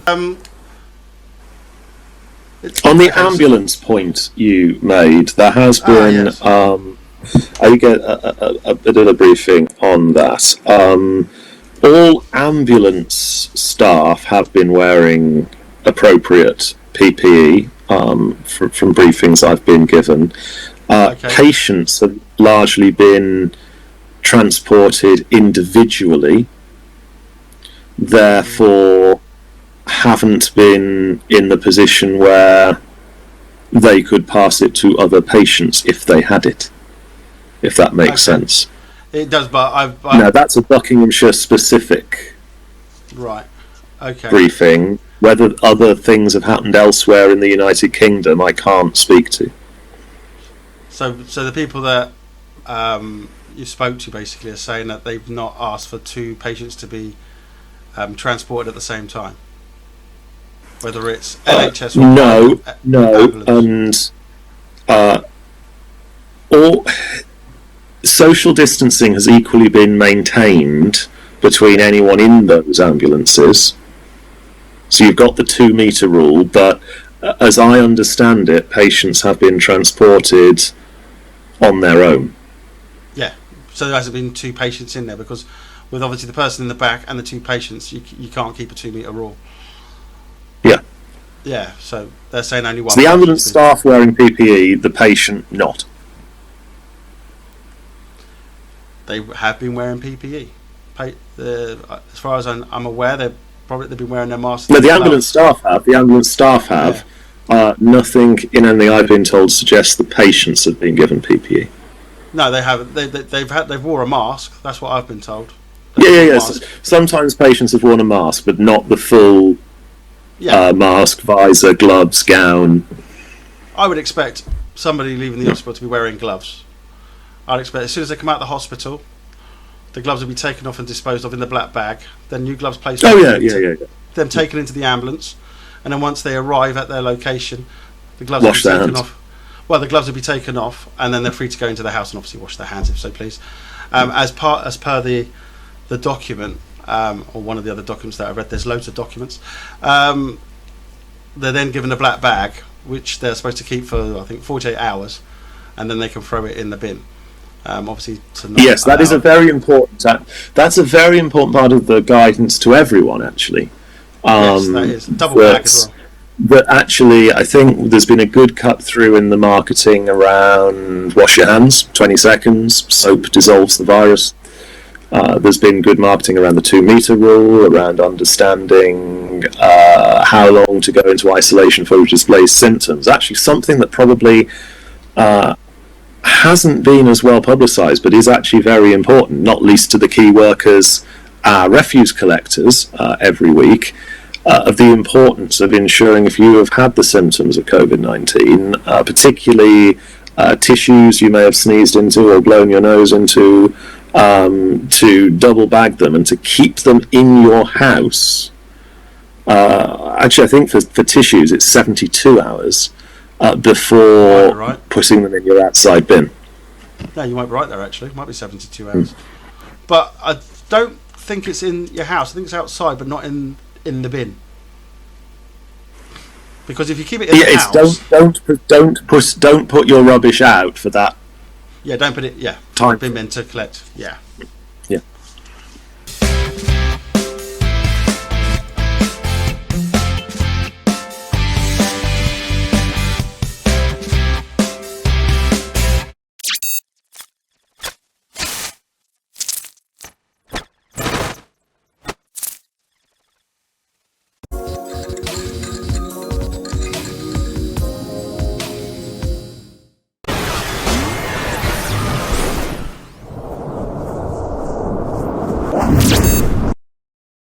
On the ambulance point you made, there has been. Yes. I get a bit of a briefing on that. All ambulance staff have been wearing appropriate PPE from briefings I've been given. Patients have largely been transported individually, therefore haven't been in the position where they could pass it to other patients if they had it, if that makes sense. It does, but No, that's a Buckinghamshire specific briefing. Whether other things have happened elsewhere in the United Kingdom, I can't speak to. So the people that you spoke to basically are saying that they've not asked for two patients to be transported at the same time, whether it's NHS or ambulance. And all social distancing has equally been maintained between anyone in those ambulances. So you've got the 2 metre rule, but as I understand it, patients have been transported on their own. Yeah, so there hasn't been two patients in there, because with obviously the person in the back and the two patients, you can't keep a 2 metre rule. Yeah. Yeah, so they're saying only one. So the ambulance staff wearing PPE, the patient not. They have been wearing PPE. As far as I'm aware, they've been wearing their masks. No, the ambulance staff have. The ambulance staff have. Yeah. Nothing in anything I've been told suggests the patients have been given PPE. No, they haven't. They've wore a mask. That's what I've been told. Yes. Sometimes patients have worn a mask, but not the full mask, visor, gloves, gown. I would expect somebody leaving the hospital to be wearing gloves. I'd expect as soon as they come out of the hospital, the gloves will be taken off and disposed of in the black bag. Then new gloves placed. Them taken into the ambulance, and then once they arrive at their location, the gloves will be taken off. Well, the gloves will be taken off, and then they're free to go into the house and obviously wash their hands if so please. As per the document, or one of the other documents that I read, there's loads of documents. They're then given a black bag, which they're supposed to keep for I think 48 hours, and then they can throw it in the bin. Obviously, yes, that is a very important. That's a very important part of the guidance to everyone, actually. Yes, that is double bag as well. But actually, I think there's been a good cut through in the marketing around wash your hands, 20 seconds, soap dissolves the virus. There's been good marketing around the 2 metre rule, around understanding how long to go into isolation for display symptoms. Actually, something that probably hasn't been as well publicised, but is actually very important, not least to the key workers, refuse collectors every week, of the importance of ensuring if you have had the symptoms of COVID-19, particularly tissues you may have sneezed into or blown your nose into, to double bag them and to keep them in your house. Actually, I think for tissues it's 72 hours before putting them in your outside bin. No, you might be right there actually. It might be 72 hours. But I don't think it's in your house. I think it's outside, but not in the bin. Because if you keep it in the house, don't put your rubbish out for that. Yeah, don't put it. Yeah, time bin to collect. Yeah.